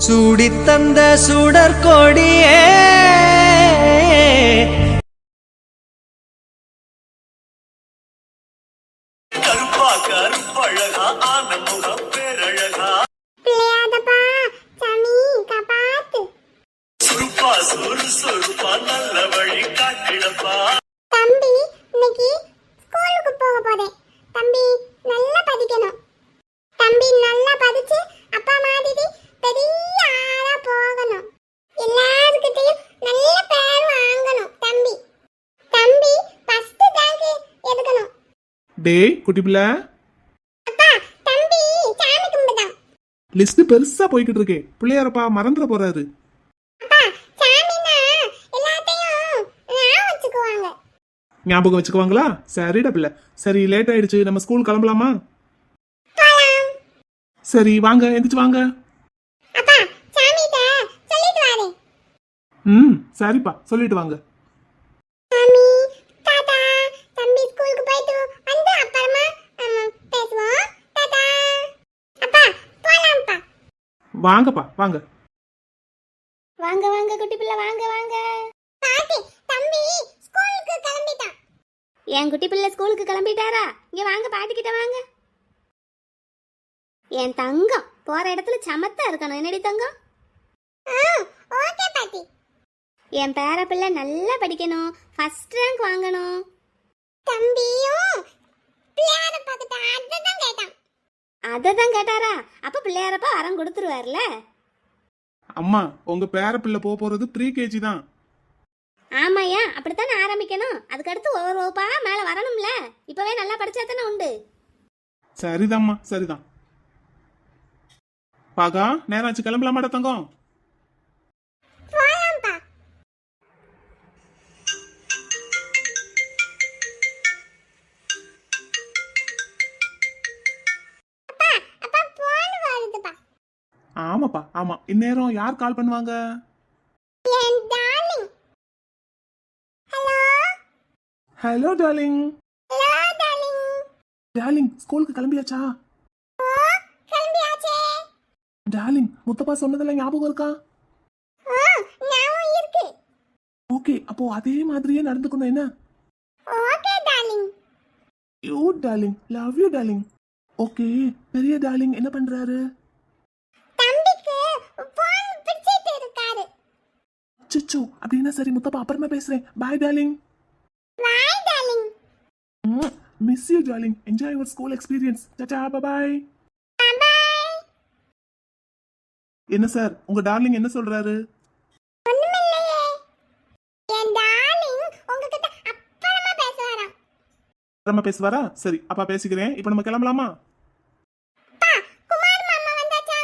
சூடித்தந்த சுடற்கொடியே கருப்பா கருப்பழகா ஆனமுகம் பேரழகா பிள்ளையாதப்பா சாமி காப்பாத்து. சுருப்பா சுறுசுறுப்பா நல்ல வழி காட்டிடப்பா. தம்பி இன்னைக்கு ஸ்கூலுக்கு போக போறேன். தம்பி நல்லா படிக்கணும். தம்பி நல்லா படிச்சு அப்பா மாதிரி பெரிய ஆளா போகணும். எல்லார்கிட்டயும் நல்ல பேர் வாங்கணும். தம்பி தம்பி ஃபர்ஸ்ட் ரேங்க் எடுக்கணும். டேய் குட்டி பிள்ளை, அப்பா தம்பி சாமி கும்பிடுதான். லிஸ்ட் பெருசா போய்கிட்டு இருக்கே, பிள்ளையாரப்பா மறந்துட போறாரு. அப்பா சாமினா எல்லாத்தையும் ஞாபகம் வச்சுக்குவாங்க. ஞாபகம் வச்சுக்குவாங்களா? சரிடா பிள்ளை. சரி, லேட் ஆயிடுச்சு, நம்ம ஸ்கூல் கிளம்பலாமா? போலாம். சரி வாங்க, எந்திரிச்சு வாங்க. அப்பா சாமிட்ட சொல்லிட்டு வரேன். சரிப்பா, சொல்லிட்டு வாங்க. சாமி டாடா. தம்பி ஸ்கூலுக்கு போயிட்டு வந்து அப்புறமா பேசுவோம். டாடா. அப்பா போலாம்ப்பா. வாங்கப்பா வாங்க. வாங்க வாங்க குட்டி பிள்ளை வாங்க வாங்க. பாட்டி தம்பி ஸ்கூலுக்கு கிளம்பிட்டான். என் குட்டி பிள்ளை ஸ்கூலுக்கு கிளம்பிட்டாரா? இங்க வாங்க பாட்டி கிட்ட வாங்க. என் தங்கம் போற இடத்துல சமத்தா இருக்கணும். என்னடி தங்கம்? ஓகே பாட்டி. என் பேர பிள்ளை நல்லா படிக்கணும், ஃபர்ஸ்ட் ரேங்க் வாங்கணும். தம்பியும் பிள்ளையாரப்பா கிட்ட அததான் கேட்டான். அததான் கேட்டாரா? அப்ப பிள்ளையாரப்பா வரம் கொடுத்துருவார்ல. அம்மா, உங்க பேர பிள்ளை போறது ப்ரீகேஜி தான். ஆமாயா, அப்படித்தானே ஆரம்பிக்கணும். அதுக்கடுத்து ஒவ்வொரு வகுப்பா மேல வரணும்ல. இப்பவே நல்லா படிச்சா தானே உண்டு. சரிதாம்மா, சரிதான். பாகா, நேரம் ஆச்சு, கிளம்பலாமாடா தங்கம்? போலாம்ப்பா. அப்பா அப்பா போன் வருதுப்பா. ஆமாப்பா, ஆமா. இந்நேரம் யார் கால் பண்ணுவாங்க? என் darling. Hello hello darling. Hello darling. Darling, ஸ்கூலுக்கு கிளம்பியாச்சா? ஓ கிளம்பியாச்சே. டார்லிங், முத்தப்பா சொன்னதெல்லாம் ஞாபகம் இருக்கா? ஓ ஞாபகம் இருக்கு. ஓகே, அப்போ அதே மாதிரியே நடந்துக்கணும் என்ன? Okay darling. You darling, love you darling. Okay, பெரிய டார்லிங் என்ன பண்றாரு? தம்பிக்கு போன் பிடிச்சிட்டு இருக்காரு. சிச்சு, அப்படின்னா சரி முத்தப்பா, அப்புறமா பேசுறேன். Bye darling. Bye darling. Miss you darling. Enjoy your school experience. Tata, bye bye. Bye. என்ன சார், உங்க டார்லிங் என்ன சொல்றாரு? ஒண்ணுமில்லையே. என் டார்லிங் உங்ககிட்ட அப்புறமா பேசுவாராம். அப்புறமா பேசுவாரா? சரி, அப்பா பேசிக்கிறேன். இப்போ நம்ம கிளம்பலாமா? பா குமார் மாமா வந்தாச்சா?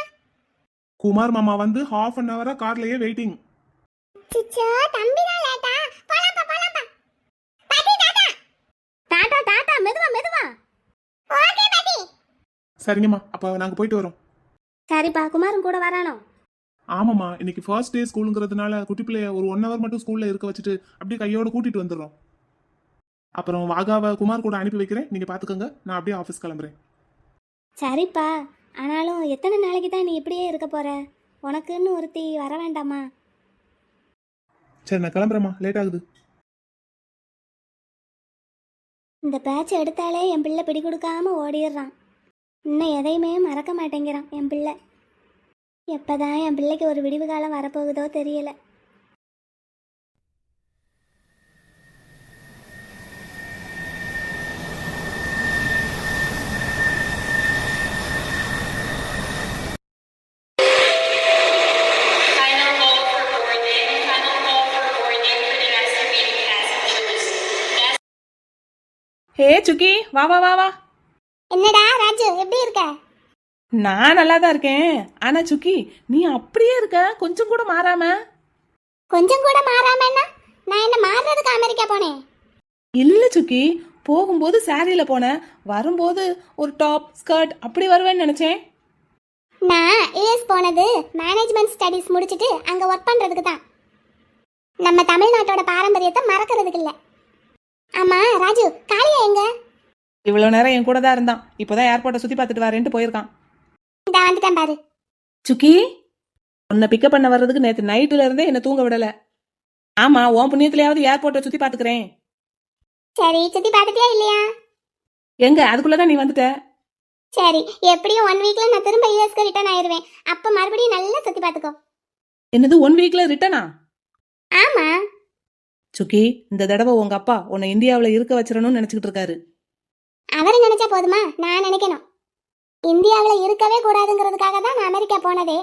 குமார் மாமா வந்து half an hour கார்லயே வெயிட்டிங். சிச்சோ தம்பி தான் லேட்டா. போலாம்ப்பா போலாம்ப்பா. பாட்டி டாடா. டாடா டாடா. மெதுவா மெதுவா. ஓகே பாட்டி. சரிங்கம்மா, அப்ப நாங்க போயிட்டு வரோம். சரிப்பா, குமாரும் கூட வரானோ? ஆமாம்மா, இன்னைக்கு ஃபர்ஸ்ட் டே ஸ்கூலுங்கிறதுனால குட்டி பிள்ளைய ஒரு 1 hour மட்டும் ஸ்கூல்ல இருக்க வச்சுட்டு அப்படியே கையோட கூட்டிட்டு வந்துடுறோம். அப்புறம் வாகாவை குமார் கூட அனுப்பி வைக்கிறேன், நீங்க பாத்துக்கோங்க. நான் அப்படியே ஆஃபீஸ் கிளம்புறேன். சரிப்பா, ஆனாலும் எத்தனை நாளைக்கு தான் நீ இப்படியே இருக்க போற? உனக்குன்னு ஒருத்தி வர வேண்டாமா? சரி, நான் கிளம்புறேம்மா, லேட் ஆகுது. இந்த பேட்ச் எடுத்தாலே என் பிள்ளை பிடி கொடுக்காம ஓடிடுறான். இன்னும் எதையுமே மறக்க மாட்டேங்கிறான் என் பிள்ளை. எப்பதான் என் பிள்ளைக்கு ஒரு விடிவு காலம் வரப்போகுதோ தெரியல. ஹே சுக்கி, வா வா வா வா. என்னடா ராஜு, எப்படி இருக்க? நான் நல்லா தான் இருக்கேன். ஆனா சுக்கி, நீ அப்படியே இருக்க, கொஞ்சம் கூட மாறாம. கொஞ்சம் கூட மாறாமன்னா நான் என்ன மாறுறதுக்கு அமெரிக்கா போனேன்? இல்ல சுக்கி, போகும்போது சாரியில போனேன், வரும்போது ஒரு டாப் ஸ்கர்ட் அப்படி வருவேன்னு நினைச்சேன். நான் யூஎஸ் போனது மேனேஜ்மெண்ட் ஸ்டடீஸ் முடிச்சிட்டு அங்க ஒர்க் பண்றதுக்கு தான். நம்ம தமிழ்நாட்டோட பாரம்பரியத்தை மறக்கிறதுக்கு இல்ல. ஆமா ராஜு, காளியா எங்க? இவ்வளவு நேரம் என் கூட தான் இருந்தான். இப்போதான் ஏர்போர்ட்டை சுத்தி பார்த்துட்டு வரேன்ட்டு போயிருக்கான். இதா வந்துட்டேன் பாரு. சுக்கி, உன்னை பிக்கப் பண்ண வர்றதுக்கு நேற்று நைட்டுல இருந்தே என்ன தூங்க விடல. ஆமா, உன் புண்ணியத்திலேயாவது ஏர்போர்ட்டை சுத்தி பாத்துக்கிறேன். சரி, சுத்தி பார்த்துட்டியா இல்லையா? எங்க அதுக்குள்ளதான் நீ வந்துட்ட. சரி, எப்படியும் 1 வீக்ல நான் திரும்ப யூஎஸ்க்கு ரிட்டர்ன் ஆயிருவேன். அப்ப மறுபடியும் நல்லா சுத்தி பார்த்துக்கோ. என்னது 1 வீக்ல ரிட்டனா? ஆமா. சுக்கி, இந்த தடவை உங்க அப்பா உன்னை இந்தியாவுல இருக்க வச்சிடணும்னு நினைச்சுக்கிட்டு இருக்காரு. அவர் நினைச்சா போதுமா? நான் நினைக்கணும். இந்தியாவில் இருக்கவே கூடாதுங்கிறதுக்காக தான் நான் அமெரிக்கா போனதே.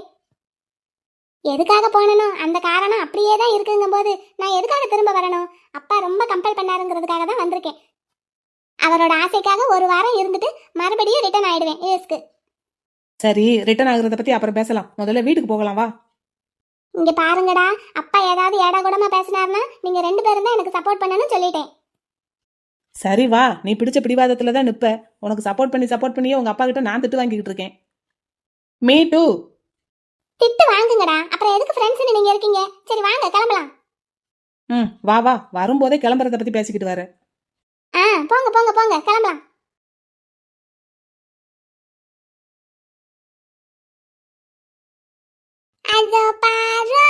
எதுக்காக போனனோ அந்த காரணம் அப்படியே தான் இருக்குங்கும் போது நான் எதுக்காக திரும்ப வரணும்? அப்பா ரொம்ப கம்பல் பண்ணாருங்கிறதுக்காக தான் வந்திருக்கேன். அவரோட ஆசைக்காக 1 வாரம் இருந்துட்டு மறுபடியும் ரிட்டர்ன் ஆயிடுவேன் யூஎஸ்க்கு. சரி, ரிட்டர்ன் ஆகுறத பத்தி அப்புறம் பேசலாம். முதல்ல வீட்டுக்கு போகலாம் வா. இங்க பாருங்கடா, அப்பா ஏதாவது ஏடா கூடமா பேசினார்னா நீங்க 2 பேரும் தான் எனக்கு சப்போர்ட் பண்ணணும்னு சொல்லிட்டேன். சரி வா, நீ பிடிச்ச பிடிவாதத்துல தான் நிப்ப. உனக்கு சப்போர்ட் பண்ணியே உங்க அப்பா கிட்ட நான் திட்டு வாங்கிக்கிட்டு இருக்கேன். Me too. திட்டு வாங்குங்கடா, அப்புறம் எதுக்கு ஃப்ரெண்ட்ஸ்னு நீங்க இருக்கீங்க? சரி வாங்க கிளம்பலாம். வா வா, வரும்போதே கிளம்புறத பத்தி பேசிக்கிட்டு வர. போங்க போங்க போங்க கிளம்பலாம். அதோ பாரு,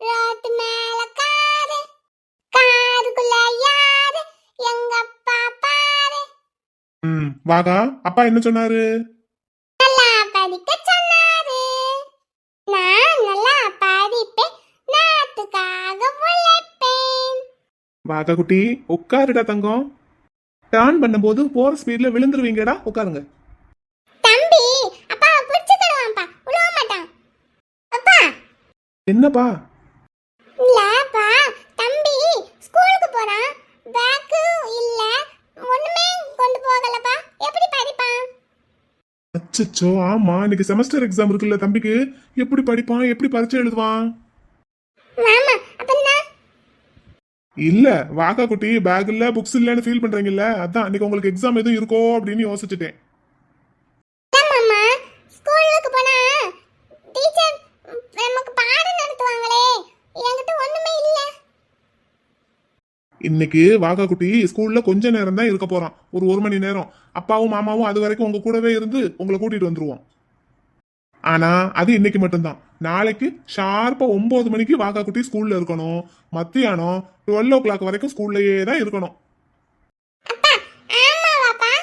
ரோட்டு மேல காரு, காருக்குள்ள யாரு? எங்க அப்பா பாரு. வாகா, அப்பா என்ன சொன்னாரு? நல்லா படிக்க சொன்னாரு. நான் நல்லா படிப்பேன், நாட்டுக்காக உழைப்பேன். வாகா குட்டி, உட்காருடா தங்கம். டர்ன் பண்ணும்போது போற ஸ்பீட்ல விழுந்துருவீங்கடா, உட்காருங்க. தம்பி, அப்பா புடிச்சுக்கிடுவான்ப்பா, உழுவ மாட்டான். அப்பா என்னப்பா? இல்லப்பா, தம்பி ஸ்கூலுக்கு போறான், பேக்கு இல்ல, ஒண்ணுமே கொண்டு போகலப்பா, எப்படி படிப்பான்? அச்சச்சோ, ஆமா, இன்னைக்கு செமஸ்டர் எக்ஸாம் இருக்குல்ல தம்பிக்கு. எப்படி படிப்பான், எப்படி பரீட்சை எழுதுவான்? மாமா அப்பன்னா இல்ல வாகா குட்டி, பேக் இல்ல புக்ஸ் இல்லன்னு ஃபீல் பண்றீங்கல்ல, அதான் இன்னைக்கு உங்களுக்கு எக்ஸாம் எதுவும் இருக்கோ அப்படின்னு யோசிச்சுட்டேன். மாமா ஸ்கூலுக்கு போனா டீச்சர் நமக்கு பாடம் நடத்துவாங்களே, என்கிட்ட ஒண்ணுமே இல்ல. இன்னைக்கு வாகா குட்டி ஸ்கூல்ல கொஞ்ச நேரம் தான் இருக்க போறான், ஒரு 1 மணி நேரம். அப்பாவும் மாமாவும் அது வரைக்கும் உங்க கூடவே இருந்து உங்களை கூட்டிட்டு வந்துருவோம். ஆனா அது இன்னைக்கு மட்டும்தான். நாளைக்கு ஷார்ப்பா 9 மணிக்கு வாகா குட்டி ஸ்கூல்ல இருக்கணும். மத்தியானம் 12 o'clock வரைக்கும் ஸ்கூல்லயே தான் இருக்கணும். அப்பா ஆமாவாப்பா?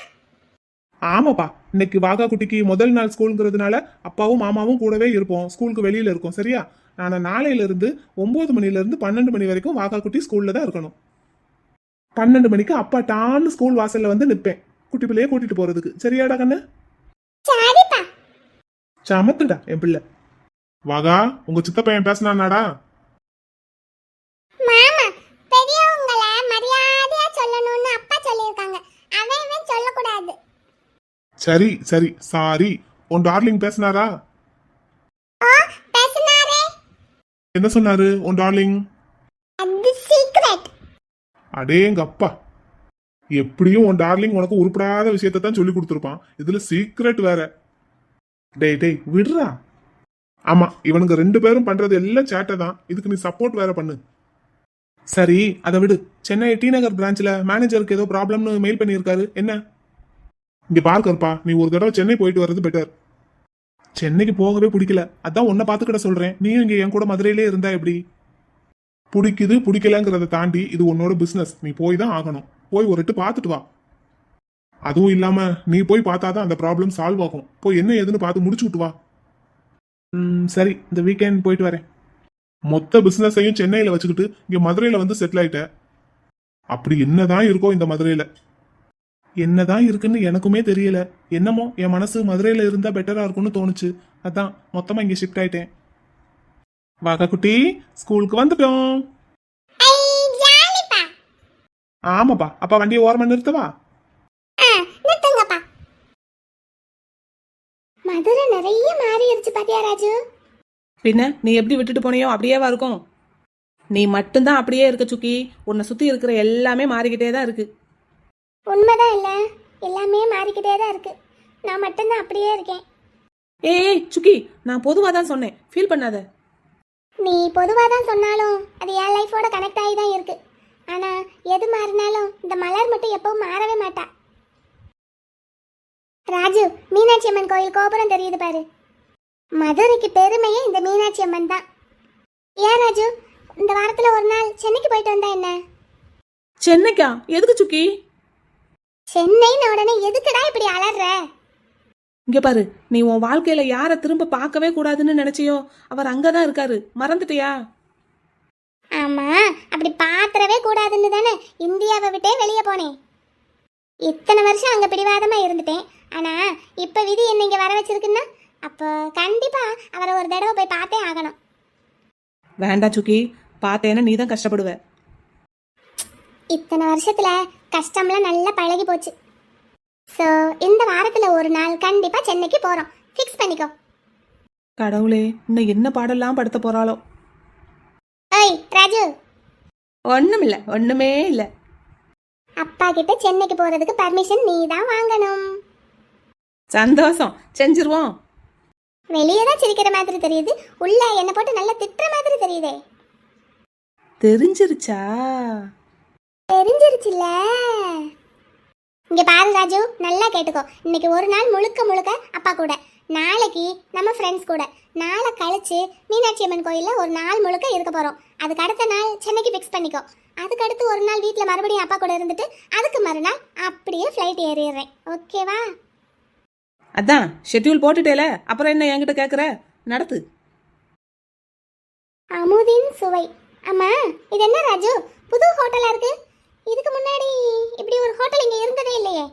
ஆமாப்பா, இன்னைக்கு வாகா குட்டிக்கு முதல் நாள் ஸ்கூலுங்கிறதுனால அப்பாவும் மாமாவும் கூடவே இருப்போம், ஸ்கூலுக்கு வெளியில இருக்கோம். சரியா? நான் நாளையில இருந்து 9 மணில இருந்து 12 மணி வரைக்கும் வாகா குட்டி ஸ்கூல்ல தான் இருக்கணும். 12 மணிக்கு அப்பா டான்னு ஸ்கூல் வாசல்ல வந்து நிப்பேன், குட்டி பிள்ளைய கூட்டிட்டு போறதுக்கு. சரியாடா கண்ணு? சரிப்பா. சமத்துடா என் பிள்ளை. வாகா, உங்க சித்த பையன் பேசினானாடா? மாமா, பெரியவங்கள மரியாதையா சொல்லணும்னு அப்பா சொல்லிருக்காங்க. அவன் சொல்லக்கூடாது. சரி சரி, சாரி. உன் டார்லிங் பேசினாரா? பேசினாரே. என்ன சொன்னாரு உன் டார்லிங்? அது சீக்ரெட். அடேங்க அப்பா, எப்படியும் உன் டார்லிங் உனக்கு உருப்படாத விஷயத்தை தான் சொல்லி கொடுத்துருப்பான், இதுல சீக்ரெட் வேற. டேய் டேய் விடுறா. ஆமா, இவனுங்க 2 பேரும் பண்றது எல்லாம் சேட்டை தான், இதுக்கு நீ சப்போர்ட் வேற பண்ணு. சரி அதை விடு. சென்னை டி நகர் பிரான்ச்ல மேனேஜருக்கு ஏதோ ப்ராப்ளம்னு மெயில் பண்ணியிருக்காரு, என்ன? இங்க பார்க்கறப்பா, நீ ஒரு தடவை சென்னை போயிட்டு வர்றது பெட்டர். சென்னைக்கு போகவே பிடிக்கல, அதான் உன்னை பாத்துக்கிட்ட சொல்றேன். நீயும் இங்க என் கூட மதுரையிலே இருந்தா எப்படி? பிடிக்குது பிடிக்கலங்கிறத தாண்டி இது உன்னோட பிசினஸ், நீ போய் தான் ஆகணும். போய் ஒரு எட்டு பார்த்துட்டு வா. அதுவும் இல்லாம நீ போய் பார்த்தாதான் அந்த ப்ராப்ளம் சால்வ் ஆகும். போய் என்ன ஏதுன்னு பார்த்து முடிச்சு விட்டு வா. சரி, இந்த வீக்கெண்ட் போயிட்டு வரேன். மொத்த பிசினஸையும் சென்னையில வச்சுக்கிட்டு இங்க மதுரையில வந்து செட்டில் ஆயிட்ட. அப்படி என்னதான் இருக்கோ இந்த மதுரையில? என்னதான் இருக்குன்னு எனக்குமே தெரியல. என்னமோ என் மனசு மதுரையில இருந்தா பெட்டரா இருக்கும்னு தோணுச்சு, அதான் மொத்தமா இங்க ஷிஃப்ட் ஆயிட்டேன். வாகா குட்டி, ஸ்கூலுக்கு வந்துட்டோம். ஐ ஜாலிப்பா. ஆமாப்பா, அப்பா வண்டியை ஓரமா நிறுத்தவா? நிறுத்துங்கப்பா. மதுரை நிறைய மாறிடுச்சு பாத்தியா ராஜு? பின்ன நீ எப்படி விட்டுட்டு போனியோ அப்படியேவா இருக்கும்? நீ மட்டும்தான் அப்படியே இருக்க சுக்கி. உன்னை சுத்தி இருக்கிற எல்லாமே மாறிக்கிட்டே தான் இருக்கு. உண்மைதான் இல்ல, எல்லாமே மாறிக்கிட்டே தான் இருக்கு. நான் மட்டும்தான் அப்படியே இருக்கேன். ஏய் சுக்கி, நான் பொதுவா தான் சொன்னேன், ஃபீல் பண்ணாத. நீ பொதுவாக தான் சொன்னாலும் அது என் லைஃபோட கனெக்ட் ஆகி தான் இருக்கு. ஆனா எது மாறினாலும் இந்த மலர் மட்டும் எப்பவும் மாறவே மாட்டா. ராஜு, மீனாட்சி அம்மன் கோயில் கோபுரம் தெரியுது பாரு. மதுரைக்கு பெருமையே இந்த மீனாட்சி அம்மன் தான். ஏன் ராஜு, இந்த வாரத்துல ஒரு நாள் சென்னைக்கு போயிட்டு வந்தா என்ன? சென்னைக்கா? எதுக்கு சுக்கி? சென்னைன்னு உடனே எதுக்குடா இப்படி அலற? இங்க பாரு, நீ உன் வாழ்க்கையில யார திரும்ப பார்க்கவே கூடாதுன்னு நினைச்சியோ அவர் அங்கதான் இருக்காரு, மறந்துட்டியா? ஆமா, அப்படி பாத்திரவே கூடாதுன்னு தானே இந்தியாவை விட்டே வெளியே போனேன். இத்தனை வருஷம் அங்க பிடிவாதமா இருந்துட்டேன். ஆனா இப்ப விதி என்ன இங்க வர வச்சிருக்குன்னா அப்போ கண்டிப்பா அவரை ஒரு தடவை போய் பார்த்தே ஆகணும். வேண்டாம் சுக்கி, பார்த்தேன்னா நீ தான் கஷ்டப்படுவ. இத்தனை வருஷத்துல கஷ்டம்லாம் நல்லா பழகி போச்சு. ஸோ இந்த வாரத்துல ஒரு நாள் கண்டிப்பா சென்னைக்கு போறோம். ஃபிக்ஸ் பண்ணிக்கோ. கடவுளே, இன்னும் என்ன பாடலாம் படுத்த போறாளோ? ஓய் ராஜு, ஒண்ணுமில்ல, ஒண்ணுமே இல்ல. அப்பா கிட்ட சென்னைக்கு போறதுக்கு பர்மிஷன் நீ தான் வாங்கணும். சந்தோஷம், செஞ்சிருவோம். வெளியே தான் சிரிக்கிற மாதிரி தெரியுது, உள்ள என்ன போட்டு நல்லா திட்டுற மாதிரி தெரியுதே. தெரிஞ்சிருச்சா? தெரிஞ்சிருச்சுல்ல. இங்க பாரு ராஜு, நல்லா கேட்டுக்கோ. இன்னைக்கு ஒரு நாள் முழுக்க முழுக்க அப்பா கூட, நாளைக்கு நம்ம ஃப்ரெண்ட்ஸ் கூட, நாளை கழிச்சு மீனாட்சி அம்மன் கோயில்ல ஒரு நாள் முழுக்க இருக்க போறோம். அதுக்கு அடுத்த நாள் சென்னைக்கு ஃபிக்ஸ் பண்ணிக்கோ. அதுக்கு அடுத்து ஒரு நாள் வீட்டில் மறுபடியும் அப்பா கூட இருந்துட்டு அதுக்கு மறுநாள் அப்படியே ஃப்ளைட் ஏறிடுறேன். ஓகேவா? அதான் ஷெட்யூல் போட்டுட்டேல, அப்புறம் என்ன என்கிட்ட கேக்குற? நடத்து. அமுதின் சுவை. அம்மா, இது என்ன ராஜு, புது ஹோட்டலா இருக்கு? இதுக்கு முன்னாடி இப்படி ஒரு ஹோட்டல் இங்க இருந்ததே இல்லையே.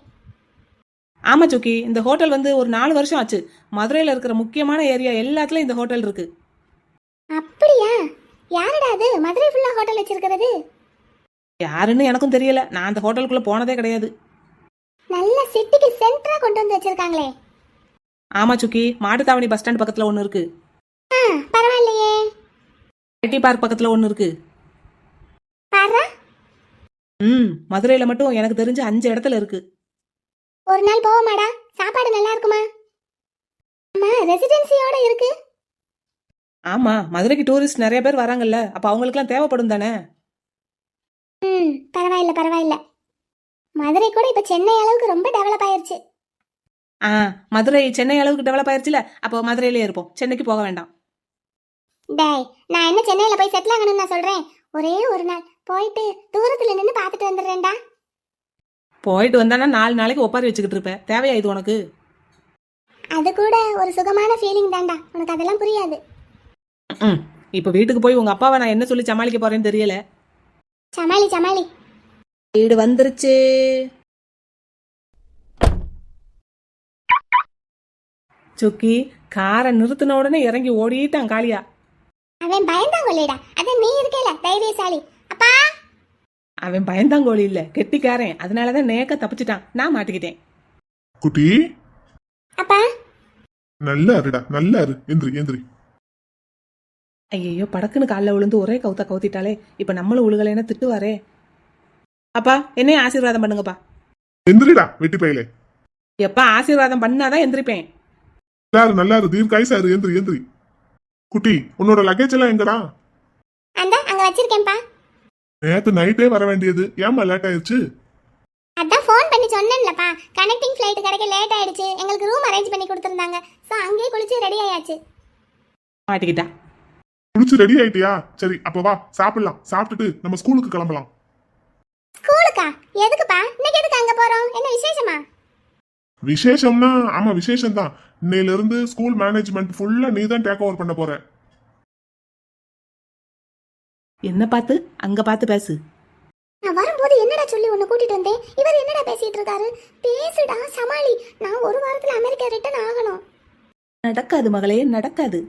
ஆமா சுக்கி, இந்த ஹோட்டல் வந்து ஒரு 4 வருஷம் ஆச்சு. மதுரையில இருக்கிற முக்கியமான ஏரியா எல்லாத்துலயும் இந்த ஹோட்டல் இருக்கு. அப்படியா? யாரடா அது மதுரை ஃபுல்லா ஹோட்டல் வச்சிருக்கிறது? யாருன்னு எனக்கும் தெரியல, நான் அந்த ஹோட்டலுக்குள்ள போனதே கிடையாது. நல்ல சிட்டிக்கு சென்டரா கொண்டு வந்து வச்சிருக்காங்களே. ஆமா சுக்கி, மாட்டுத்தாவணி பஸ் ஸ்டாண்ட் பக்கத்துல ஒன்னு இருக்கு. பரவாயில்லையே. ஐடி பார்க் பக்கத்துல ஒன்னு இருக்கு. பாரு, மதுரையில மட்டும் எனக்கு தெரிஞ்ச 5 இடத்துல இருக்கு. ஒரு நாள் போவோமாடா? சாப்பாடு நல்லா இருக்குமா? அம்மா, ரெசிடென்சியோட இருக்கு. ஆமா, மதுரைக்கு டூரிஸ்ட் நிறைய பேர் வராங்கல்ல, அப்ப அவங்களுக்குலாம் தேவைப்படும் தானே. பரவாயில்ல பரவாயில்ல. மதுரை கூட இப்ப சென்னை அளவுக்கு ரொம்ப டெவலப் ஆயிருச்சு. மதுரை சென்னை அளவுக்கு டெவலப் ஆயிருச்சுல, அப்போ மதுரையிலே இருப்போம், சென்னைக்கு போக வேண்டாம். டேய், நான் என்ன சென்னையில போய் செட்டில் ஆகணும்னு நான் சொல்றேன். ஒரே ஒரு நாள் போயிட்டு தூரத்துல நின்று பார்த்துட்டு வந்துடுறேன்டா. போயிட்டு வந்தானா 4 நாளைக்கு ஒப்பாரி வச்சுக்கிட்டு இருப்ப, தேவையா இது உனக்கு? அது கூட ஒரு சுகமான ஃபீலிங் தான்டா, உனக்கு அதெல்லாம் புரியாது. இப்ப வீட்டுக்கு போய் உங்க அப்பாவை நான் என்ன சொல்லி சமாளிக்க போறேன்னு தெரியல. சமாளி சமாளி. வீடு வந்துருச்சு. சுக்கி, காரை நிறுத்தின உடனே இறங்கி ஓடிட்டான் காளியா. அவன் பயந்தாங்கொல்லிடா, அதான் நீ இருக்கேல தைரியசாலி. அப்பா, அவன் பயந்தாங்கோழி இல்ல, கெட்டிக்காரன். அதனாலதான் நேக்க தப்பிச்சிட்டான், நான் மாட்டிக்கிட்டேன். குட்டி, அப்பா. நல்லா இருடா, நல்லா இரு. எந்திரி எந்திரி. ஐயோ, படக்குன்னு காலில் விழுந்து ஒரே கவுத்த கவுத்திட்டாலே, இப்ப நம்மளும் உழுகலைன்னா திட்டுவாரே. அப்பா, என்னையும் ஆசீர்வாதம் பண்ணுங்கப்பா. எந்திரிடா வெட்டி பையலே. எப்பா ஆசீர்வாதம் பண்ணாதான் எந்திரிப்பேன். நல்லா இரு, நல்லா இரு. தீர்க்காயுசா இரு. எந்திரி எந்திரி. குட்டி, உன்னோட லக்கேஜ் எல்லாம் எங்கடா? அந்த அங்க வச்சிருக்கேன்ப்பா. நேத்து நைட்டே வர வேண்டியது, ஏமா லேட் ஆயிருச்சு? அதான் ஃபோன் பண்ணி சொன்னேன்லப்பா, கனெக்டிங் ஃப்ளைட் கிடைக்க லேட் ஆயிடுச்சு. எங்களுக்கு ரூம் அரேஞ்ச் பண்ணி கொடுத்துருந்தாங்க. ஸோ அங்கேயே குளிச்சு ரெடி ஆயாச்சு. மாட்டிக்கிட்டா. குளிச்சு ரெடி ஆயிட்டியா? சரி, அப்ப வா சாப்பிடலாம். சாப்பிட்டுட்டு நம்ம ஸ்கூலுக்கு கிளம்பலாம். ஸ்கூலுக்கா? எதுக்குப்பா? இன்னைக்கு எதுக்கு அங்க போறோம்? என்ன விசேஷமா? விசேஷம்னா ஆமா விசேஷம் தான். இன்னையில இருந்து ஸ்கூல் மேனேஜ்மெண்ட் ஃபுல்லா நீ தான் டேக் ஓவர் பண்ண போற. என்ன பார்த்து அங்க பார்த்து பேசு. நான் வரும்போது என்னடா சொல்லி உன்னை கூட்டிட்டு வந்தேன். இவர் என்னடா பேசிட்டு இருக்காரு? பேசுடா, சமாளி. நான் ஒரு வாரத்துல அமெரிக்கா ரிட்டர்ன் ஆகணும். நடக்காது மகளே, நடக்காது.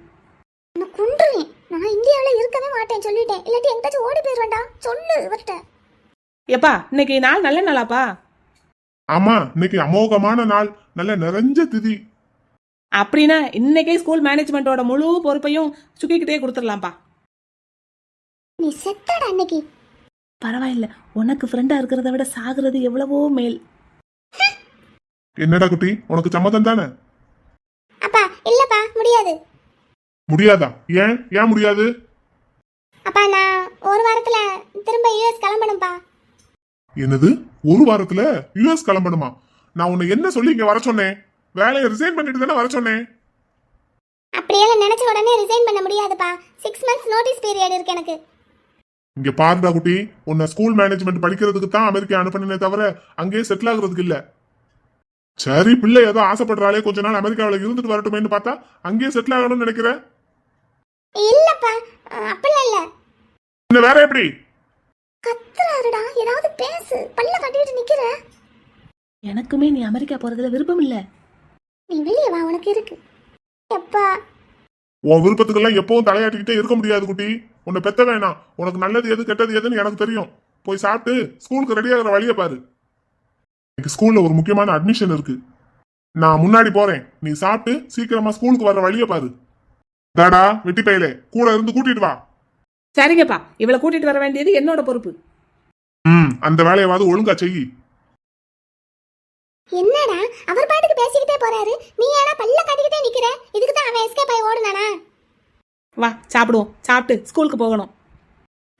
நான் குண்டுறேன். நான் இந்தியாவில் இருக்கவே மாட்டேன் சொல்லிட்டேன். இல்லாட்டி எங்கிட்டாச்சும் ஓடி போயிடுவேன்டா. சொல்லு இவர்கிட்ட. எப்பா, இன்னைக்கு நாள் நல்ல நாளாப்பா. ஆமா, இன்னைக்கு அமோகமான நாள், நல்ல நிறைஞ்ச திதி. அப்படின்னா இன்னைக்கே ஸ்கூல் மேனேஜ்மெண்டோட முழு பொறுப்பையும் சுக்கிக்கிட்டே கொடுத்துடலாம்ப்பா. நீ செத்தடா அன்னைக்கு. பரவாயில்ல, உனக்கு ஃப்ரெண்டா இருக்கிறத விட சாகுறது எவ்வளவோ மேல். என்னடா குட்டி, உனக்கு சம்மதம் தானே? அப்பா, இல்லப்பா, முடியாது. முடியாதா? ஏன் ஏன் முடியாது? அப்பா, நான் ஒரு வாரத்துல திரும்ப யுஎஸ் கிளம்பணும்ப்பா. என்னது, ஒரு வாரத்துல யுஎஸ் கிளம்பணுமா? நான் உன்னை என்ன சொல்லி இங்க வர சொன்னேன்? வேலையை ரிசைன் பண்ணிட்டு தானே வர சொன்னேன். அப்படி அப்படியெல்லாம் நினைச்ச உடனே ரிசைன் பண்ண முடியாதுப்பா. 6 months நோட்டீஸ் பீரியட் இருக்கு எனக்கு. இங்க பாருடா குட்டி, உன்னை ஸ்கூல் மேனேஜ்மெண்ட் படிக்கிறதுக்கு தான் அமெரிக்கா அனுப்பினே தவிர அங்கேயே செட்டில் ஆகுறதுக்கு இல்ல. சரி, பிள்ளை ஏதோ ஆசைப்படுறாளே, கொஞ்ச நாள் அமெரிக்காவில் இருந்துட்டு வரட்டுமேன்னு பார்த்தா அங்கேயே செட்டில் ஆகணும்னு நினைக்கிறேன். இல்லப்பா, அப்படிலாம் இல்ல. இன்னும் வேற எப்படி? கத்துறாருடா, ஏதாவது பேசு. பல்ல கட்டிட்டு நிக்கிற. எனக்குமே நீ அமெரிக்கா போறதுல விருப்பம் இல்ல. நீ வெளியே வா, உனக்கு இருக்கு. எப்பா உன் விருப்பத்துக்கெல்லாம் எப்பவும் தலையாட்டிக்கிட்டே இருக்க முடியாது குட்டி. உன்னை பெத்த வேணாம். உனக்கு நல்லது எது கெட்டது எதுன்னு எனக்கு தெரியும். போய் சாப்பிட்டு ஸ்கூலுக்கு ரெடி ஆகிற வழியை பாரு. எனக்கு ஸ்கூல்ல ஒரு முக்கியமான அட்மிஷன் இருக்கு. நான் முன்னாடி போறேன், நீ சாப்பிட்டு சீக்கிரமா ஸ்கூலுக்கு வர்ற வழியை பாரு. தாடா வெட்டி பையலே, கூட இருந்து கூட்டிட்டு வா. சரிங்கப்பா, இவளை கூட்டிட்டு வர வேண்டியது என்னோட பொறுப்பு. அந்த வேலையாவது ஒழுங்கா செய்யி. என்னடா அவர் பாட்டுக்கு பேசிக்கிட்டே போறாரு, நீ ஏடா பல்ல கட்டிக்கிட்டே நிக்கிற? இதுக்கு தான் அவன் எஸ்கேப் ஆகி ஓடுனானா? வா சாப்பிடுவோம், சாப்பிட்டு ஸ்கூலுக்கு போகணும்.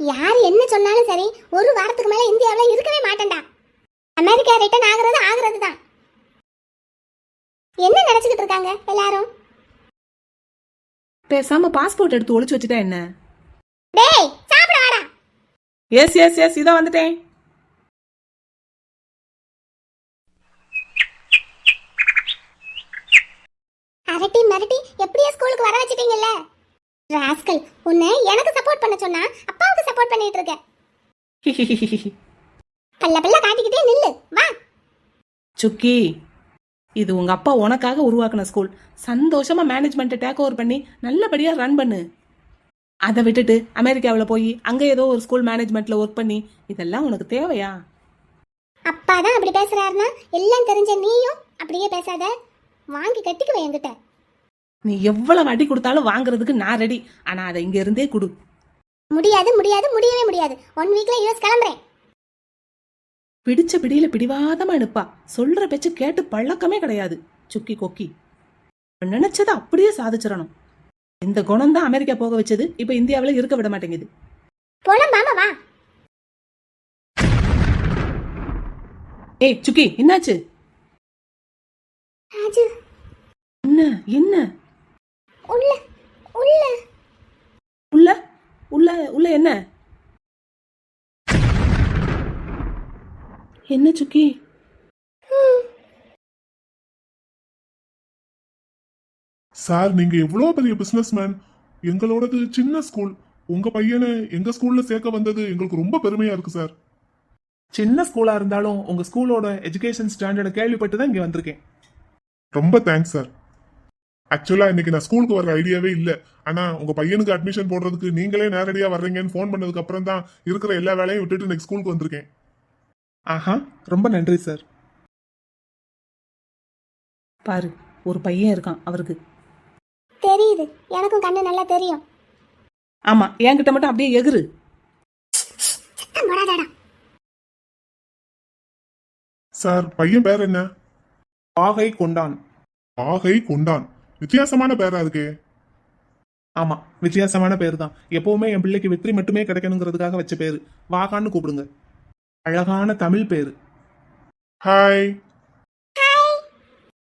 யார் என்ன சொன்னாலும் சரி, ஒரு வாரத்துக்கு மேல இந்தியாவில் இருக்கவே மாட்டேன்டா. அமெரிக்கா ரிட்டர்ன் ஆகுறது தான். என்ன நினைச்சுக்கிட்டு இருக்காங்க எல்லாரும்? பேசாம பாஸ்போர்ட் எடுத்து ஒளிச்சு வச்சுட்டா என்ன? டேய் சாப்பிட வாடா. எஸ் எஸ் எஸ், இதோ வந்துட்டேன். அரட்டி மிரட்டி எப்படியே ஸ்கூலுக்கு வர வச்சிட்டீங்கல்ல. ராஸ்கல், உன்னை எனக்கு சப்போர்ட் பண்ண சொன்னா அப்பாவுக்கு சப்போர்ட் பண்ணிட்டு இருக்க. பல்ல பல்ல காட்டிக்கிட்டே நில்லு, வா. சுக்கி, இது உங்க அப்பா உனக்காக உருவாக்குன ஸ்கூல். சந்தோஷமா மேனேஜ்மெண்ட்டை டேக் ஓவர் பண்ணி நல்லபடியா ரன் பண்ணு. அதை விட்டுட்டு அமெரிக்காவில் போய் அங்க ஏதோ ஒரு ஸ்கூல் மேனேஜ்மெண்ட்ல ஒர்க் பண்ணி இதெல்லாம் உனக்கு தேவையா? அப்பா தான் அப்படி பேசுறாருன்னா எல்லாம் தெரிஞ்ச நீயும் அப்படியே பேசாத. வாங்கி கட்டிக்குவே என்கிட்ட. நீ எவ்வளவு அடி கொடுத்தாலும் வாங்குறதுக்கு நான் ரெடி. ஆனா அதை இங்க இருந்தே கொடு. முடியாது முடியாது, முடியவே முடியாது. 1 weekல யூஎஸ் கிளம்புறேன். பிடிச்ச பிடியில பிடிவாதமா எடுப்பா. சொல்ற பேச்சு கேட்டு பழக்கமே கிடையாது. சுக்கி கொக்கி நினைச்சதை அப்படியே சாதிச்சிடணும். இந்த குணம் தான் அமெரிக்கா போக வச்சது. இப்ப இந்தியாவில் இருக்க விட மாட்டேங்குது. போலாம் மாமா, வா. ஏய் சுக்கி, என்னாச்சு? ராஜு, என்ன என்ன? உள்ள உள்ள உள்ள உள்ள உள்ள என்ன என்ன சுக்கி? சார், நீங்க எவ்வளவு பெரிய பிசினஸ் மேன். எங்களோடது சின்ன ஸ்கூல். உங்க பையனை எங்க ஸ்கூல்ல சேர்க்க வந்தது எங்களுக்கு ரொம்ப பெருமையா இருக்கு சார். சின்ன ஸ்கூலா இருந்தாலும் உங்க ஸ்கூலோட எஜுகேஷன் ஸ்டாண்டர்டை கேள்விப்பட்டு தான் இங்க வந்திருக்கேன். ரொம்ப தேங்க்ஸ் சார். ஆக்சுவலா இன்னைக்கு நான் ஸ்கூலுக்கு வர ஐடியாவே இல்ல. ஆனா உங்க பையனுக்கு அட்மிஷன் போடுறதுக்கு நீங்களே நேரடியா வர்றீங்கன்னு ஃபோன் பண்ணதுக்கு அப்புறம் தான் இருக்கிற எல்லா வேலையும் விட்டுட்டு இன்னைக்கு ஸ்கூலுக்கு வந்திருக்கேன். ஆஹா, ரொம்ப நன்றி சார். பாரு, ஒரு பையன் இருக்கான் அவருக்கு. தெரியுது, எனக்கும் கண்ணு நல்லா தெரியும். ஆமா, என்கிட்ட மட்டும் அப்படியே எகுரு. சத்தம் போடாதடா. சார், பையன் பேர் என்ன? ஆகை கொண்டான். ஆகை கொண்டான். வித்தியாசமான பேரா இருக்கே. ஆமா, வித்தியாசமான பேர் தான். எப்பவுமே என் பிள்ளைக்கு வெற்றி மட்டுமே கிடைக்கணுங்கிறதுக்காக வச்ச பேரு. வாகான்னு கூப்பிடுங்க. அழகான தமிழ் பேரு. ஹாய்.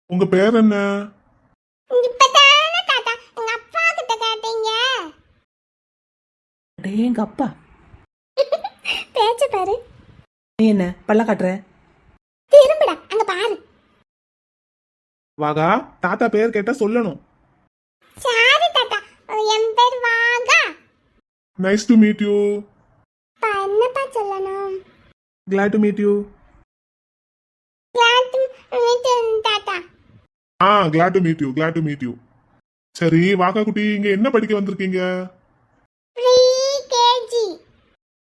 உங்க பேர் என்ன? இப்பதானே தாத்தா உங்க அப்பா கிட்ட கேட்டீங்க. எங்க அப்பா பேச்சு பாரு. நீ என்ன பல்ல காட்டுற? திரும்புடா, அங்க பாரு. வாகா, தாத்தா பேர் கேட்டா சொல்லணும். சாரி தாத்தா, என் பேர் Wagah. Nice to meet you. என்னப்பா சொல்லணும்? Glad to meet you. தாத்தா, glad to meet you, glad to meet you. சரி வாகா குட்டி, இங்க என்ன படிக்க வந்திருக்கீங்க? ப்ரீ-கேஜி.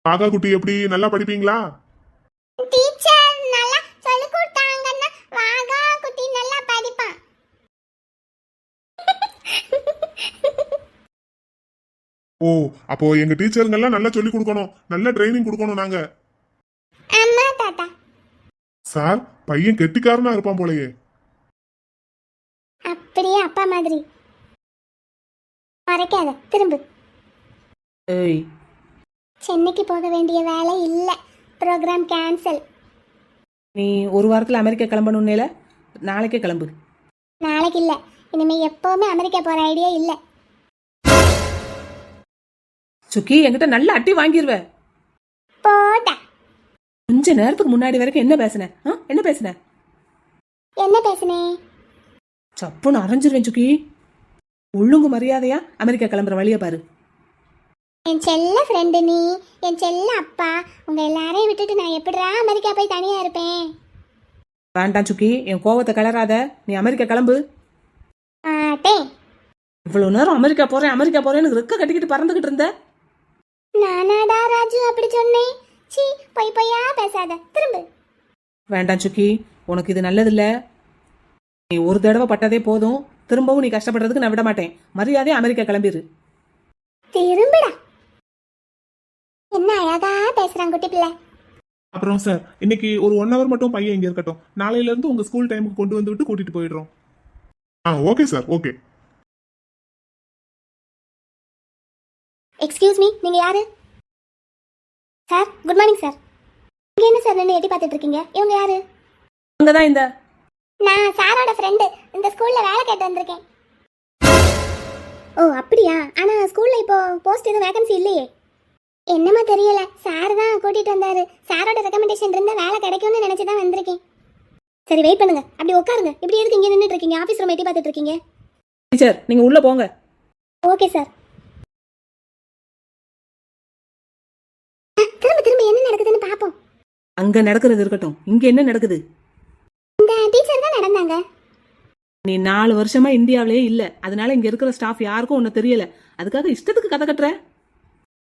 வாகா குட்டி எப்படி நல்லா படிப்பீங்களா? டீச்சர் நல்லா சொல்லி கொடுத்தாங்கன்னா வாகா குட்டி நல்லா படிப்பான். ஓ, அப்போ எங்க டீச்சருங்க எல்லாம் நல்லா சொல்லி கொடுக்கணும், நல்ல ட்ரைனிங் கொடுக்கணும் நாங்க. அம்மா தாத்தா. சார், பையன் கெட்டிக்காரனா இருப்பான் போலயே. அப்படியே அப்பா மாதிரி. மறைக்காத, திரும்பு. ஏய், சென்னைக்கு போக வேண்டிய வேலை இல்ல. Program cancel. நீ ஒரு வாரத்துல அமெரிக்கா கிளம்பணும்னேல, நாளைக்கே கிளம்பு. நாளைக்கு இல்ல, இனிமே எப்பவுமே அமெரிக்கா போற ஐடியா இல்ல. சுக்கி என்கிட்ட நல்ல அட்டி வாங்கிருவ. போடா. கொஞ்ச நேரத்துக்கு முன்னாடி வரைக்கும் என்ன பேசுன? என்ன பேசுன? என்ன பேசுனே? சப்புன்னு அரைஞ்சிருவேன் சுக்கி. ஒழுங்கு மரியாதையா அமெரிக்கா கிளம்புற வழிய பாரு. என் செல்ல ஃப்ரெண்டு நீ, என் செல்ல அப்பா, உங்க எல்லாரையும் விட்டுட்டு நான் எப்படிடா அமெரிக்கா போய் தனியா இருப்பேன்? வேண்டாம் சுக்கி, என் கோவத்தை கிளறாத. நீ அமெரிக்கா கிளம்பு. மாட்டேன். இவ்வளவு நேரம் அமெரிக்கா போறேன்னு ரெக்க கட்டிக்கிட்டு பறந்துகிட்டு இருந்த. நானாடா ராஜு அப்படி சொன்னேன்? சீ, பொய் பொய்யா பேசாத, திரும்பு. வேண்டாம் சுக்கி, உனக்கு இது நல்லதில்ல. நீ ஒரு தடவை பட்டதே போதும். திரும்பவும் நீ கஷ்டப்படுறதுக்கு நான் விட மாட்டேன். மரியாதையா அமெரிக்கா கிளம்பிரு. திரும்புடா. என்ன அழகா பேசுறான் குட்டி பிள்ளை. அப்புறம் சார், இன்னைக்கு ஒரு 1 hour மட்டும் பையன் இங்க இருக்கட்டும். நாளையில இருந்து உங்க ஸ்கூல் டைமுக்கு கொண்டு வந்து விட்டு கூட்டிட்டு போயிடுறோம். Okay sir, okay. Excuse me, நீங்க யாரு? Sir, good morning sir. இங்க என்ன சார் நின்று எட்டி பார்த்துட்டு இருக்கீங்க? இவங்க யாரு? அங்கதான் இந்த நான் சாரோட ஃப்ரெண்டு. இந்த ஸ்கூல்ல வேலை கேட்டு வந்திருக்கேன். ஓ அப்படியா? ஆனா ஸ்கூல்ல இப்போ போஸ்ட் எதுவும் வேகன்சி இல்லையே. என்னமா தெரியல, சார் தான் கூட்டிட்டு வந்தாரு. சாரோட ரெக்கமெண்டேஷன் இருந்தா வேலை கிடைக்கும்னு நினைச்சு தான் வந்திருக்கேன். சரி வெயிட் பண்ணுங்க, அப்படி உட்காருங்க. இப்படி எதுக்கு இங்கே நின்றுட்டு இருக்கீங்க? ஆஃபீஸ் ரூம் எட்டி பார்த்துட்டு இருக்கீங்க. டீச்சர், நீங்க உள்ள போங்க. Okay sir. திரும்ப திரும்ப என்ன நடக்குதுன்னு பாப்போம். அங்க நடக்கிறது இருக்கட்டும், இங்க என்ன நடக்குது? இந்த டீச்சர் தான் நடந்தாங்க. நீ 4 வருஷமா இந்தியாவிலேயே இல்ல, அதனால இங்க இருக்கிற ஸ்டாஃப் யாருக்கும் ஒன்னு தெரியல. அதுக்காக இஷ்டத்துக்கு கதை கட்டுற.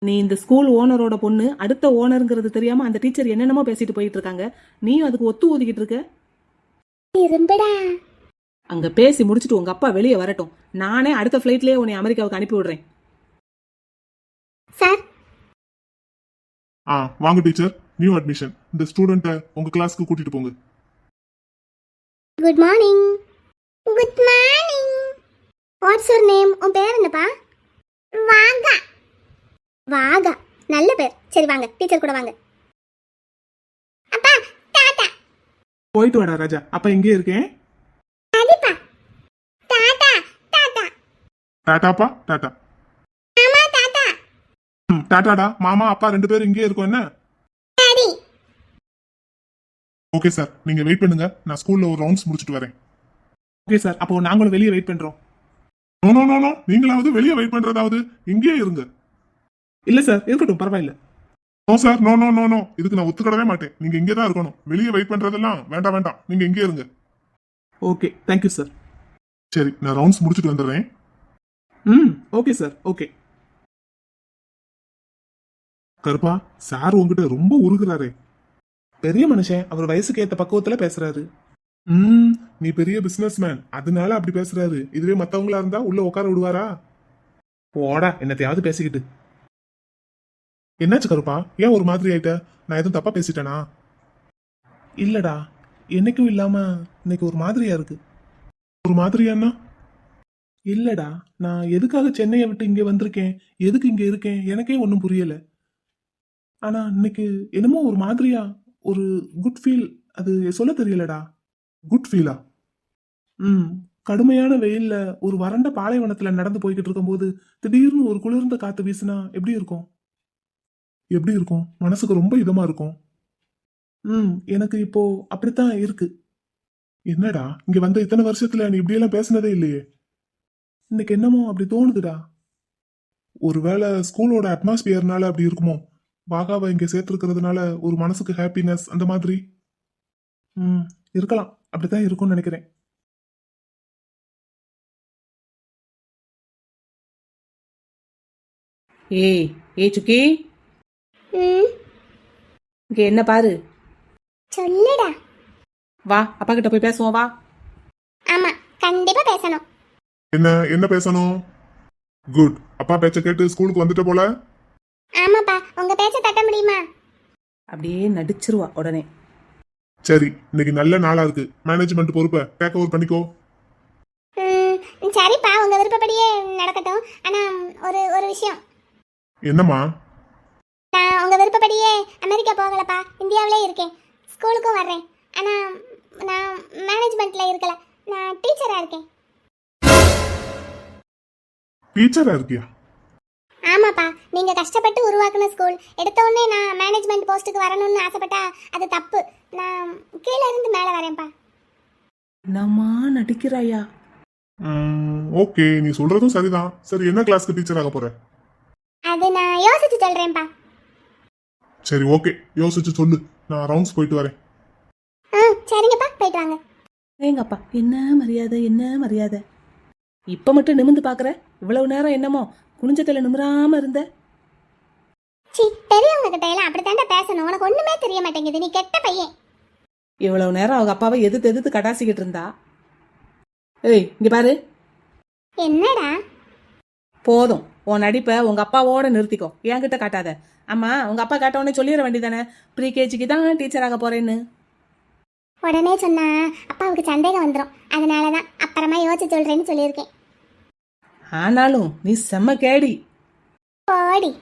நீ இந்த ஸ்கூல் ஓனரோட பொண்ணு, அடுத்த ஓனருங்கிறது தெரியாம அந்த டீச்சர் என்னென்னமோ பேசிட்டு போயிட்டு இருக்காங்க. நீயும் அதுக்கு ஒத்து ஊதிக்கிட்டு இருக்க. திரும்படா. அங்க பேசி முடிச்சுட்டு உங்க அப்பா வெளியே வரட்டும். நானே அடுத்த ஃபிளைட்லயே உன்னை அமெரிக்காவுக்கு அனுப்பி விடுறேன். சார், வாங்க டீச்சர். New admission. இந்த ஸ்டூடெண்ட்டை உங்க கிளாஸ்க்கு கூட்டிட்டு போங்க. Good morning. Good morning. What's your name? உன் பேர் என்னப்பா? வாகா. வாகா, நல்ல பேர். சரி வாங்க, டீச்சர் கூட வாங்க. அப்பா, டாடா. போயிட்டு வாடா ராஜா. அப்ப இங்கே இருக்கேன். அதுப்பா. டாடா, டாடா. டாட்டாப்பா, டாட்டா. மாமா, டாடா. டாட்டாடா. மாமா அப்பா 2 பேரும் இங்கே இருக்கோம். என்ன? சரி. ஓகே சார், நீங்க வெயிட் பண்ணுங்க. நான் ஸ்கூல்ல ஒரு ரவுண்ட்ஸ் முடிச்சிட்டு வரேன். ஓகே சார், அப்போ நாங்களும் வெளியே வெயிட் பண்றோம். நோ, நீங்களாவது வெளியே வெயிட் பண்றதாவது இங்கே இருங்க. இல்ல சார், இருக்கட்டும், பரவாயில்ல. No sir, no. இதுக்கு நான் ஒத்துக்கிடவே மாட்டேன். நீங்க இங்கே தான் இருக்கணும். வெளியே வெயிட் பண்றதெல்லாம் வேண்டாம். நீங்க இங்கே இருங்க. Okay, thank you sir. சரி, நான் ரவுண்ட்ஸ் முடிச்சிட்டு வந்துடுறேன். Okay sir, okay. கருப்பா, சார் உங்ககிட்ட ரொம்ப உருகுறாரே. பெரிய மனுஷன், அவர் வயசுக்கு ஏத்த பக்குவத்துல பேசுறாரு. நீ பெரிய பிசினஸ் மேன், அதனால அப்படி பேசுறாரு. இதுவே மத்தவங்களா இருந்தா உள்ள உட்கார விடுவாரா? போடா, என்னத்தையாவது பேசிக்கிட்டு. என்னாச்சு கருப்பா? ஏன் ஒரு மாதிரி ஆயிட்ட? நான் எதுவும் தப்பா பேசிட்டேனா? இல்லடா, என்னைக்கும் இல்லாம இன்னைக்கு ஒரு மாதிரியா இருக்கு. ஒரு மாதிரியானா? இல்லடா, நான் எதுக்காக சென்னையை விட்டு இங்க வந்திருக்கேன், எதுக்கு இங்க இருக்கேன், எனக்கே ஒன்றும் புரியல. ஆனா இன்னைக்கு என்னமோ ஒரு மாதிரியா, ஒரு குட் ஃபீல். அது சொல்ல தெரியலடா. குட் ஃபீலா? கடுமையான வெயில்ல ஒரு வறண்ட பாலைவனத்துல நடந்து போய்கிட்டு இருக்கும்போது திடீர்னு ஒரு குளிர்ந்த காத்து வீசினா எப்படி இருக்கும்? எப்படி இருக்கும்? மனசுக்கு ரொம்ப இதமா இருக்கும். எனக்கு இப்போ அப்படித்தான் இருக்கு. என்னடா, இங்க வந்த இத்தனை வருஷத்துல நீ இப்படியெல்லாம் பேசினதே இல்லையே. இன்னைக்கு என்னமோ அப்படி தோணுதுடா. ஒருவேளை ஸ்கூலோட அட்மாஸ்பியர்னால அப்படி இருக்குமோ? வாகாவை இங்க சேர்த்துருக்கிறதுனால ஒரு மனசுக்கு ஹாப்பினஸ் அந்த மாதிரி. இருக்கலாம், அப்படித்தான் இருக்கும்னு நினைக்கிறேன். ஏய் சுக்கி, ம், இங்க என்ன பாரு. சொல்லுடா. வா, அப்பா கிட்ட போய் பேசுவோம். வா. ஆமா, கண்டிப்பா பேசணும். என்ன பேசணும்? குட். அப்பா பேச்ச கேட்டு ஸ்கூலுக்கு வந்துட்ட போல. ஆமாப்பா, உங்க பேச்ச தட்ட முடியுமா? அப்படியே நடிச்சிருவா உடனே. சரி, இன்னைக்கு நல்ல நாளா இருக்கு. மேனேஜ்மெண்ட் பொறுப்பை டேக் ஓவர் பண்ணிக்கோ. சரிப்பா, உங்க விருப்பப்படியே நடக்கட்டும். ஆனா ஒரு விஷயம். என்னம்மா? நான் உங்க விருப்பப்படியே அமெரிக்கா போகலப்பா, இந்தியாவிலே இருக்கேன். ஸ்கூலுக்கும் வர்றேன். ஆனா நான் மேனேஜ்மெண்ட்ல இருக்கல, நான் டீச்சரா இருக்கேன். டீச்சரா இருக்கியா? ஆமாப்பா, நீங்க கஷ்டப்பட்டு உருவாக்குன ஸ்கூல். எடுத்த உடனே நான் மேனேஜ்மெண்ட் போஸ்ட்டுக்கு வரணும்னு ஆசைப்பட்டா அது தப்பு. நான் கீழே இருந்து மேலே வரேன்ப்பா. என்னம்மா நடிக்கிறாயா? ஓகே, நீ சொல்றதும் சரிதான். சரி, என்ன கிளாஸ்க்கு டீச்சர் ஆக போற? அது நான் யோசிச்சு சொல்றேன்ப்பா. சரி, ஓகே, யோசிச்சு சொல்லு. நான் ரவுண்ட்ஸ் போயிட்டு வரேன். சரிங்கப்பா, போயிட்டு வாங்க. ஏங்கப்பா, என்ன மரியாதை, என்ன மரியாதை? இப்ப மட்டும் நிமிந்து பாக்குற? இவ்வளவு நேரம் என்னமோ குனிஞ்சத்துல நிமிராம இருந்த. சி, பெரியவங்க கிட்ட எல்லாம் அப்படித்தாண்டா பேசணும். உனக்கு ஒண்ணுமே தெரிய மாட்டேங்குது. நீ கெட்ட பையன். இவ்வளவு நேரம் அவங்க அப்பாவை எதிர்த்து எதிர்த்து கடாசிக்கிட்டு இருந்தா. ஏய், இங்க பாரு. என்னடா? போதும், உன் நடிப்பை உங்க அப்பாவோட நிறுத்திக்கோ, என்கிட்ட காட்டாத. அம்மா, உங்க அப்பா காட்ட உடனே சொல்லிட வேண்டியதானே, ப்ரீ கேஜிக்கு தான் டீச்சர் ஆக போறேன்னு. உடனே சொன்னா அப்பாவுக்கு சந்தேகம் வந்துடும். அதனாலதான் அப்புறமா யோசிச்சு சொல்றேன்னு சொல்லியிருக்கேன். ஆனாலும் நீ செம்ம கேடி. போடி.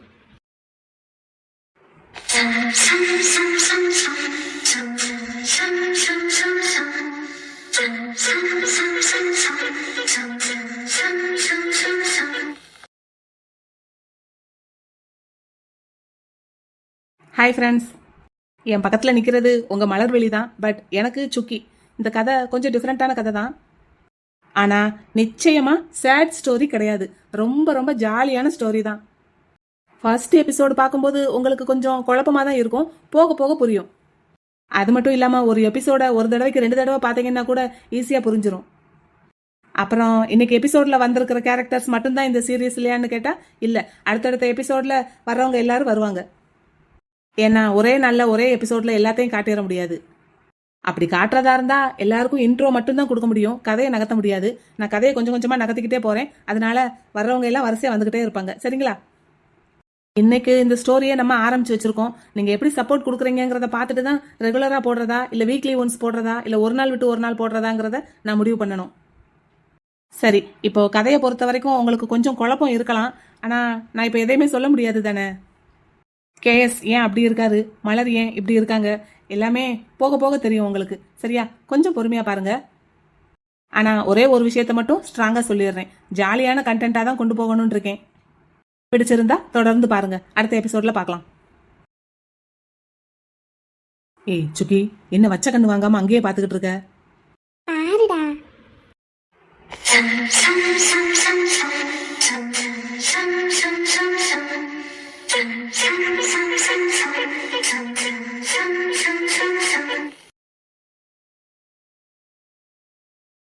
ஹாய் ஃப்ரெண்ட்ஸ், என் பக்கத்தில் நிற்கிறது உங்கள் மலர்வெளி தான். பட் எனக்கு சுக்கி. இந்த கதை கொஞ்சம் டிஃப்ரெண்ட்டான கதை தான். ஆனால் நிச்சயமாக சேட் ஸ்டோரி கிடையாது. ரொம்ப ரொம்ப ஜாலியான ஸ்டோரி தான். ஃபர்ஸ்ட் எபிசோடு பார்க்கும்போது உங்களுக்கு கொஞ்சம் குழப்பமாக தான் இருக்கும், போக போக புரியும். அது மட்டும் இல்லாமல் ஒரு எபிசோட ஒரு தடவைக்கு 2 தடவை பார்த்தீங்கன்னா கூட ஈஸியாக புரிஞ்சிடும். அப்புறம் இன்னைக்கு எபிசோடில் வந்திருக்கிற கேரக்டர்ஸ் மட்டும்தான் இந்த சீரீஸ் இல்லையான்னு கேட்டால் இல்லை, அடுத்தடுத்த எபிசோடில் வர்றவங்க எல்லாரும் வருவாங்க. ஏன்னா ஒரே நல்ல ஒரே எபிசோடில் எல்லாத்தையும் காட்டிட முடியாது. அப்படி காட்டுறதா இருந்தால் எல்லாருக்கும் இன்ட்ரோ மட்டும்தான் கொடுக்க முடியும், கதையை நகர்த்த முடியாது. நான் கதையை கொஞ்சம் கொஞ்சமாக நகர்த்திக்கிட்டே போகிறேன். அதனால வர்றவங்க எல்லாம் வரிசையாக வந்துக்கிட்டே இருப்பாங்க. சரிங்களா? இன்னைக்கு இந்த ஸ்டோரியை நம்ம ஆரம்பிச்சு வச்சிருக்கோம். நீங்கள் எப்படி சப்போர்ட் கொடுக்குறீங்கிறத பார்த்துட்டு தான் ரெகுலராக போடுறதா, இல்லை வீக்லி ஒன்ஸ் போடுறதா, இல்லை ஒரு நாள் விட்டு ஒரு நாள் போடுறதாங்கிறத நான் முடிவு பண்ணணும். சரி, இப்போ கதையை பொறுத்த வரைக்கும் உங்களுக்கு கொஞ்சம் குழப்பம் இருக்கலாம். ஆனால் நான் இப்போ எதையுமே சொல்ல முடியாது தானே. கேஎஸ் ஏன் அப்படி இருக்காரு, மலர் ஏன் இப்படி இருக்காங்க, எல்லாமே போக போக தெரியும் உங்களுக்கு. சரியா? கொஞ்சம் பொறுமையாக பாருங்க. ஆனால் ஒரே ஒரு விஷயத்த மட்டும் ஸ்ட்ராங்காக சொல்லிடுறேன், ஜாலியான கண்டென்ட்டாக தான் கொண்டு போகணும்னு இருக்கேன். பிடிச்சிருந்தா தொடர்ந்து பாருங்க, அடுத்த எபிசோட்ல பார்க்கலாம். ஏய் சுக்கி, என்ன வச்ச கண்ணு வாங்காம அங்கேயே பார்த்துக்கிட்டு இருக்க? பாருடா.